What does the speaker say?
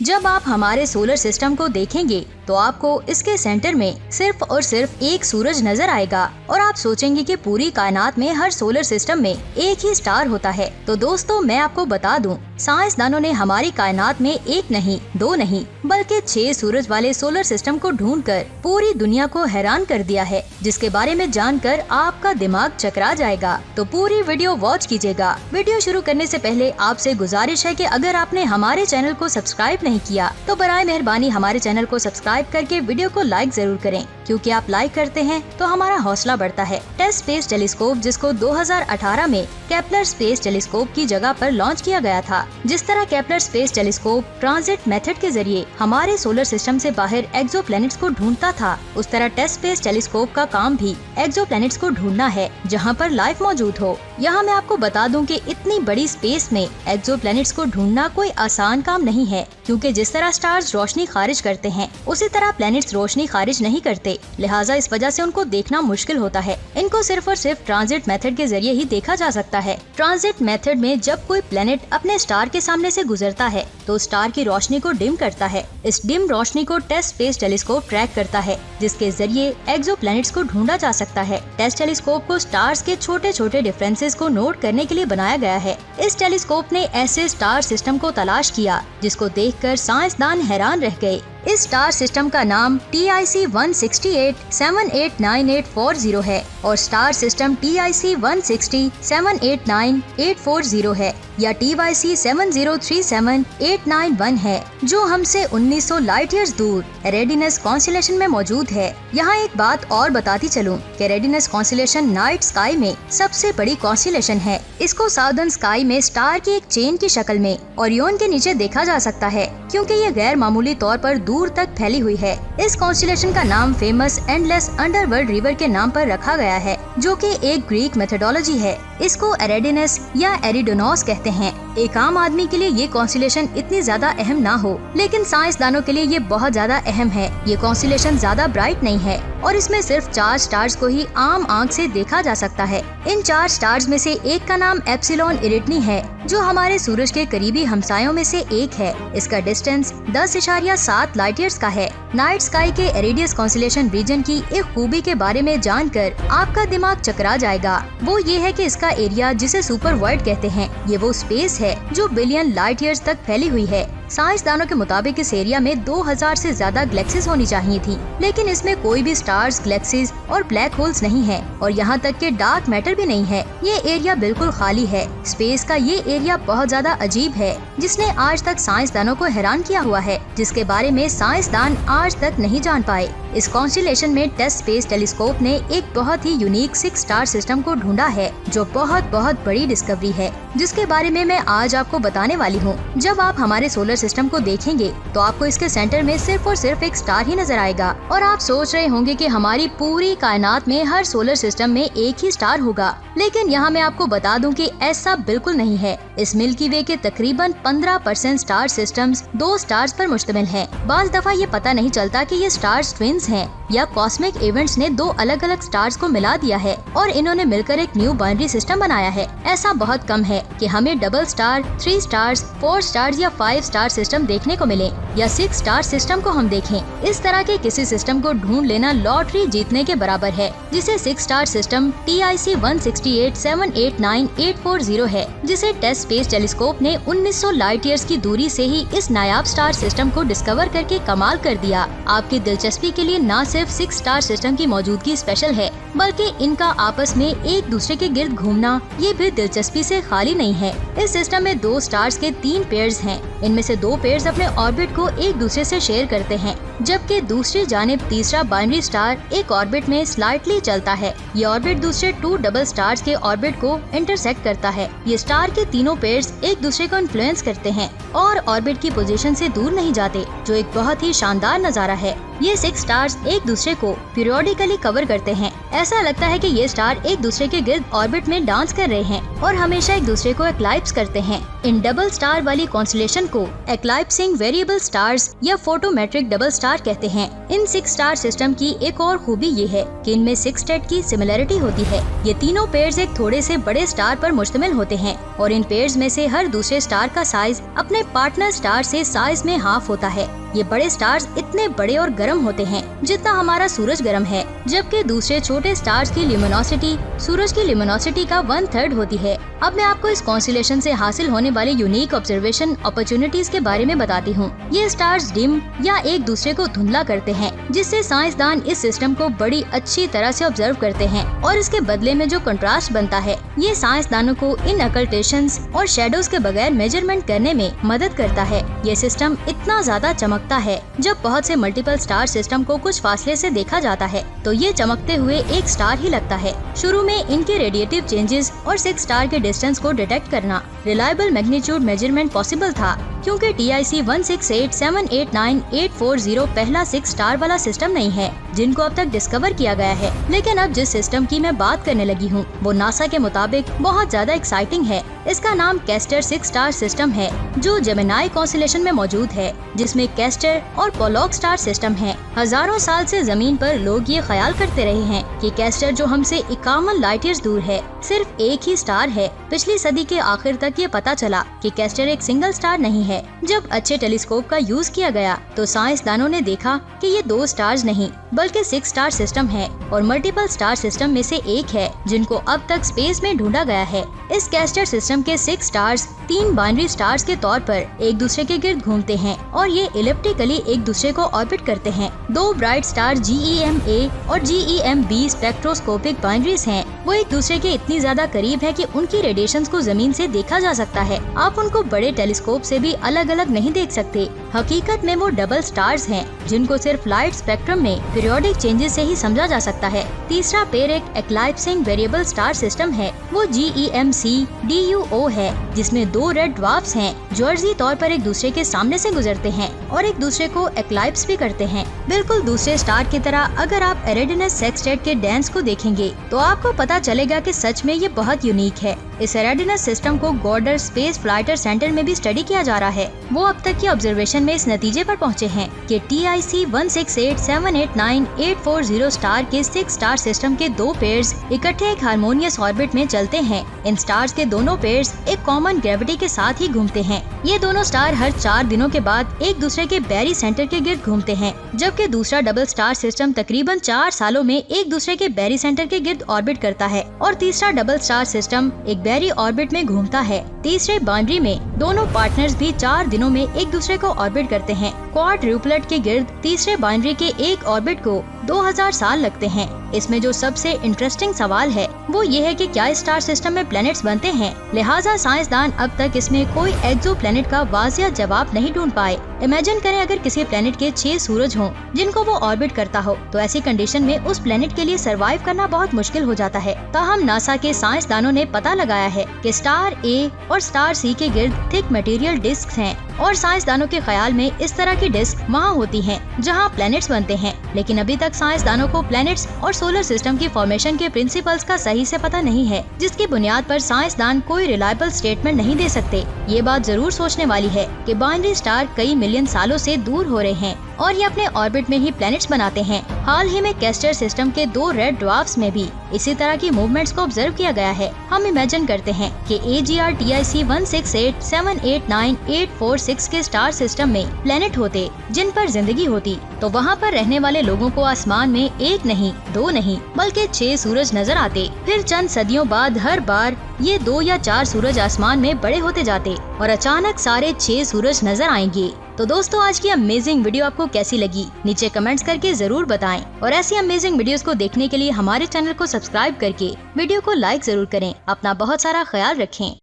जब आप हमारे सोलर सिस्टम को देखेंगे तो आपको इसके सेंटर में सिर्फ और सिर्फ एक सूरज नजर आएगा और आप सोचेंगे कि पूरी कायनात में हर सोलर सिस्टम में एक ही स्टार होता है। तो दोस्तों, मैं आपको बता दूं, साइंसदानों ने हमारी कायनात में एक नहीं, दो नहीं, बल्कि 6 सूरज वाले सोलर सिस्टम को ढूंढकर पूरी दुनिया को हैरान कर दिया है, जिसके बारे में जानकर आपका दिमाग चकरा जाएगा। तो पूरी वीडियो वॉच कीजिएगा। वीडियो शुरू करने से पहले आपसे गुजारिश है कि अगर आपने हमारे चैनल को सब्सक्राइब नहीं किया तो बराए मेहरबानी हमारे चैनल को सब्सक्राइब करके वीडियो को लाइक जरूर करें, क्योंकि आप लाइक करते हैं तो हमारा हौसला बढ़ता है। टेस्ट स्पेस टेलीस्कोप, जिसको 2018 में केपलर स्पेस टेलीस्कोप की जगह पर लॉन्च किया गया था। जिस तरह Kepler space telescope transit method के जरिए हमारे सोलर सिस्टम से बाहर एक्सोप्लैनेट्स को ढूंढता था, उस तरह टेस्ट स्पेस टेलीस्कोप का काम भी एक्सोप्लैनेट्स को ढूंढना है जहाँ पर लाइफ मौजूद हो। यहाँ मैं आपको बता दूं कि इतनी बड़ी स्पेस में एक्सोप्लैनेट्स को ढूंढना कोई आसान काम नहीं है, क्योंकि जिस तरह स्टार्स रोशनी खारिज करते हैं उसी तरह प्लैनेट्स रोशनी खारिज नहीं करते, लिहाजा इस वजह से उनको देखना मुश्किल होता है। इनको सिर्फ और सिर्फ ट्रांजिट मेथड के जरिए ही देखा जा सकता है। ट्रांजिट मेथड में जब कोई प्लैनेट अपने स्टार के सामने से गुजरता है तो स्टार की रोशनी को डिम करता है। इस डिम रोशनी को टेस्ट स्पेस टेलीस्कोप ट्रैक करता है, जिसके जरिए एक्सोप्लैनेट्स को ढूंढा जा सकता है। टेस्ट टेलीस्कोप को स्टार्स के छोटे छोटे डिफरेंसेस को नोट करने के लिए बनाया गया है। इस टेलीस्कोप ने ऐसे स्टार सिस्टम को तलाश किया जिसको देखकर साइंसदान हैरान रह गए। इस स्टार सिस्टम का नाम TIC 168789840 है और स्टार सिस्टम TIC 160789840 है या TYC 7037891 है, जो हमसे 1900 लाइट ईयर्स दूर एरिडीनस कॉन्स्टेलेशन में मौजूद है। यहाँ एक बात और बताती चलूं कि एरिडीनस कॉन्स्टेलेशन नाइट स्काई में सबसे बड़ी कॉन्स्टेलेशन है। इसको साउदर्न स्काई में स्टार की एक चेन की शक्ल में ओरियन के नीचे देखा जा सकता है, क्योंकि ये गैर मामूली तौर पर दूर तक फैली हुई है। इस कॉन्स्टेलेशन का नाम फेमस एंडलेस अंडरवर्ल्ड रिवर के नाम पर रखा गया है, जो कि एक ग्रीक मेथोडोलॉजी है। इसको एरिडीनस या एरिडोनॉस कहते हैं। एक आम आदमी के लिए ये कॉन्स्टेलेशन इतनी ज्यादा अहम ना हो, लेकिन साइंसदानों के लिए ये बहुत ज्यादा अहम है। ये कॉन्स्टेलेशन ज्यादा ब्राइट नहीं है और इसमें सिर्फ 4 स्टार्स को ही आम आंख से देखा जा सकता है। इन 4 स्टार्स में से एक का नाम एप्सिलॉन इरिडनी है, जो हमारे सूरज के करीबी हमसायों में से एक है। इसका डिस्टेंस 10.7 लाइट ईयर्स का है। नाइट स्काई के एरिडियस कॉन्स्टेलेशन रीजन की एक खूबी के बारे में जानकर आपका दिमाग चकरा जाएगा। वो ये है कि इसका एरिया, जिसे सुपर वर्ल्ड कहते हैं, ये वो स्पेस है जो बिलियन लाइट ईयर्स तक फैली हुई है। साइंसदानों के मुताबिक इस एरिया में 2000 से ज्यादा गैलेक्सीज होनी चाहिए थी, लेकिन इसमें कोई भी स्टार्स, गैलेक्सीज और ब्लैक होल्स नहीं है और यहाँ तक कि डार्क मैटर भी नहीं है। ये एरिया बिल्कुल खाली है। स्पेस का ये एरिया बहुत ज्यादा अजीब है, जिसने आज तक साइंसदानों को हैरान किया हुआ है, जिसके बारे में साइंसदान आज तक नहीं जान पाए। इस कॉन्स्टेलेशन में टेस्ट स्पेस टेलीस्कोप ने एक बहुत ही यूनिक 6 स्टार सिस्टम को ढूंढा है, जो बहुत बड़ी डिस्कवरी है, जिसके बारे में मैं आज आपको बताने वाली हूँ। जब आप हमारे सोलर सिस्टम को देखेंगे तो आपको इसके सेंटर में सिर्फ और सिर्फ एक स्टार ही नजर आएगा और आप सोच रहे होंगे कि हमारी पूरी कायनात में हर सोलर सिस्टम में एक ही स्टार होगा, लेकिन यहाँ मैं आपको बता दूं कि ऐसा बिल्कुल नहीं है। इस मिल्की वे के तकरीबन 15% स्टार सिस्टम्स 2 स्टार्स पर मुश्तमिल हैं। बाज़ दफा ये पता नहीं चलता कि ये स्टार्स ट्विन्स हैं या कॉस्मिक इवेंट्स ने 2 अलग अलग स्टार्स को मिला दिया है और इन्होंने मिलकर एक न्यू बाइनरी सिस्टम बनाया है। ऐसा बहुत कम है कि हमें डबल स्टार, 3 स्टार्स, 4 स्टार्स या 5 स्टार सिस्टम देखने को मिले या 6 स्टार सिस्टम को हम देखें। इस तरह के किसी सिस्टम को ढूंढ लेना लॉटरी जीतने के बराबर है, जिसे 6 स्टार सिस्टम TIC 168789840 है, जिसे टेस्ट स्पेस टेलीस्कोप ने 1900 लाइट ईयर्स की दूरी से ही इस नायाब स्टार सिस्टम को डिस्कवर करके कमाल कर दिया। आपकी दिलचस्पी के लिए न सिर्फ 6 स्टार सिस्टम की मौजूदगी स्पेशल है, बल्कि इनका आपस में एक दूसरे के गिर्द घूमना ये भी दिलचस्पी से खाली नहीं है। इस सिस्टम में 2 स्टार्स के 3 पेयर्स हैं। इनमें से 2 पेयर्स अपने ऑर्बिट को एक दूसरे से शेयर करते हैं, जबकि दूसरी जानिब तीसरा बाइनरी स्टार एक ऑर्बिट में स्लाइटली चलता है। ये ऑर्बिट दूसरे 2 डबल स्टार्स के ऑर्बिट को इंटरसेक्ट करता है। ये स्टार के तीनों पेयर्स एक दूसरे को इन्फ्लुएंस करते हैं और ऑर्बिट की पोजीशन से दूर नहीं जाते, जो एक बहुत ही शानदार नजारा है। ये 6 स्टार्स एक दूसरे को पीरियोडिकली कवर करते हैं ऐसा लगता है कि ये स्टार एक दूसरे के गिर्द ऑर्बिट में डांस कर रहे हैं और हमेशा एक दूसरे को एक्लाइप्स करते हैं। इन डबल स्टार वाली कॉन्स्टेलेशन को एक्लाइप्सिंग वेरिएबल स्टार्स या फोटोमेट्रिक डबल स्टार कहते हैं। इन 6 स्टार सिस्टम की एक और खूबी ये है कि इनमें 6 स्टेट की सिमिलरिटी होती है। ये तीनों पेयर्स एक थोड़े से बड़े स्टार पर मुश्तमिल होते हैं और इन पेयर्स में से हर दूसरे स्टार का साइज अपने पार्टनर स्टार से साइज में हाफ होता है। ये बड़े स्टार्स इतने बड़े और गर्म होते हैं जितना हमारा सूरज गर्म है, जबकि दूसरे छोटे स्टार्स की ल्यूमिनोसिटी सूरज की ल्यूमिनोसिटी का 1/3 होती है। अब मैं आपको इस कॉन्स्टेलेशन से हासिल होने वाले यूनिक ऑब्जर्वेशन अपॉर्चुनिटीज के बारे में बताती हूँ। ये स्टार्स डिम या एक दूसरे को धुंधला करते हैं, जिससे साइंसदान इस सिस्टम को बड़ी अच्छी तरह से ऑब्जर्व करते हैं और इसके बदले में जो कंट्रास्ट बनता है ये साइंसदानों को इन अकल्टेशंस और शेडोज के बगैर मेजरमेंट करने में मदद करता है। ये सिस्टम इतना ज्यादा चमकता है जब बहुत से मल्टीपल स्टार सिस्टम को कुछ फासले से देखा जाता है तो ये चमकते हुए एक स्टार ही लगता है। शुरू में इनके रेडिएटिव चेंजेस और 6 स्टार के डिस्टेंस को डिटेक्ट करना रिलायबल मैग्नीट्यूड मेजरमेंट पॉसिबल था, क्योंकि TIC 168789840 पहला 6 स्टार वाला सिस्टम नहीं है जिनको अब तक डिस्कवर किया गया है। लेकिन अब जिस सिस्टम की मैं बात करने लगी हूँ वो नासा के मुताबिक बहुत ज्यादा एक्साइटिंग है। इसका नाम कैस्टर 6 स्टार सिस्टम है जो जेमिनी कॉन्स्टेलेशन में मौजूद है, जिसमें कैस्टर और पोलॉक स्टार सिस्टम है। हजारों साल से जमीन पर लोग ये ख्याल करते रहे हैं कि कैस्टर जो हमसे 51 लाइट ईयर्स दूर है सिर्फ एक ही स्टार है। पिछली सदी के आखिर तक ये पता चला कि कैस्टर एक सिंगल स्टार नहीं है। जब अच्छे टेलीस्कोप का यूज किया गया तो साइंसदानों ने देखा कि ये 2 स्टार्स नहीं बल्कि 6 स्टार सिस्टम है और मल्टीपल स्टार सिस्टम में से एक है जिनको अब तक स्पेस में ढूंढा गया है। इस कैस्टर सिस्टम के 6 स्टार्स 3 बाइनरी स्टार्स के तौर पर एक दूसरे के गिर्द घूमते हैं और ये इलिप्टिकली एक दूसरे को ऑर्बिट करते हैं। 2 ब्राइट स्टार GEM-A और GEM-B स्पेक्ट्रोस्कोपिक बाइनरीज हैं। वो एक दूसरे के इतनी ज्यादा करीब है कि उनकी रेडिएशंस को जमीन से देखा जा सकता है। आप उनको बड़े टेलीस्कोप से भी अलग अलग नहीं देख सकते। हकीकत में वो डबल स्टार्स हैं जिनको सिर्फ लाइट स्पेक्ट्रम में पीरियोडिक चेंजेस से ही समझा जा सकता है। तीसरा पेयर एक एक्लाइप्सिंग वेरिएबल स्टार सिस्टम है, वो GEM-C-DUO है, जिसमें 2 रेड ड्वार्फ्स हैं जो अर्जी तौर पर एक दूसरे के सामने से गुजरते हैं और एक दूसरे को एक्लाइप्स भी करते हैं। बिल्कुल दूसरे स्टार की तरह अगर आप एरिडनस सेक्सटेट के डांस को देखेंगे तो आपको पता चलेगा कि सच में ये बहुत यूनिक है। इस एरिडनस सिस्टम को गॉर्डर स्पेस फ्लाइटर सेंटर में भी स्टडी किया जा रहा है। वो अब तक की ऑब्जर्वेशन में इस नतीजे पर पहुंचे हैं कि TIC 168789840 स्टार के 6 स्टार सिस्टम के 2 पेयर्स इकट्ठे एक हार्मोनियस ऑर्बिट में चलते हैं। इन स्टार्स के दोनों पेयर्स एक कॉमन ग्रेविटी के साथ ही घूमते हैं। ये दोनों स्टार हर 4 दिनों के बाद एक दूसरे के बैरी सेंटर के गिर्द घूमते हैं, जबकि दूसरा डबल स्टार सिस्टम तकरीबन 4 सालों में एक दूसरे के बैरी सेंटर के गिर्द ऑर्बिट करता है और तीसरा डबल स्टार सिस्टम एक बैरी ऑर्बिट में घूमता है। तीसरे बाउंड्री में दोनों पार्टनर्स भी 4 दिनों में एक दूसरे को ऑर्बिट करते हैं। क्वाड्रूपलेट के गिर्द तीसरे बाउंड्री के एक ऑर्बिट को 2000 साल लगते हैं। इसमें जो सबसे इंटरेस्टिंग सवाल है वो ये है कि क्या इस स्टार सिस्टम में प्लैनेट्स बनते हैं। लिहाजा साइंसदान अब तक इसमें कोई एक्सो प्लैनेट का वाजिया जवाब नहीं ढूंढ पाए। इमेजिन करें अगर किसी प्लैनेट के 6 सूरज हों जिनको वो ऑर्बिट करता हो तो ऐसी कंडीशन में उस प्लैनेट के लिए सरवाइव करना बहुत मुश्किल हो जाता है। ताहम नासा के साइंसदानों ने पता लगाया है कि स्टार A और स्टार C के गिर्द थिक मटेरियल डिस्क हैं और साइंसदानों के ख्याल में इस तरह की डिस्क वहाँ होती हैं जहाँ प्लैनेट्स बनते हैं। लेकिन अभी तक साइंसदानों को प्लैनेट्स और सोलर सिस्टम की फॉर्मेशन के प्रिंसिपल्स का सही से पता नहीं है, जिसकी बुनियाद पर साइंसदान कोई रिलायबल स्टेटमेंट नहीं दे सकते। ये बात जरूर सोचने वाली है कि बाइनरी स्टार कई मिलियन सालों से दूर हो रहे हैं और ये अपने ऑर्बिट में ही प्लैनेट्स बनाते हैं। हाल ही में कैस्टर सिस्टम के 2 रेड ड्वार्फ्स में भी इसी तरह की मूवमेंट्स को ऑब्जर्व किया गया है। हम इमेजिन करते हैं कि AGR TIC 168789846 के स्टार सिस्टम में प्लैनेट होते जिन पर जिंदगी होती, तो वहाँ पर रहने वाले लोगों को आसमान में 1 नहीं 2 नहीं बल्कि 6 सूरज नजर आते। फिर चंद सदियों बाद हर बार ये 2 या 4 सूरज आसमान में बड़े होते जाते और अचानक सारे 6 सूरज नजर आएंगे। तो दोस्तों आज की अमेजिंग वीडियो आपको कैसी लगी नीचे कमेंट्स करके जरूर बताएं और ऐसी अमेजिंग वीडियोस को देखने के लिए हमारे चैनल को सब्सक्राइब करके वीडियो को लाइक जरूर करें। अपना बहुत सारा ख्याल रखें।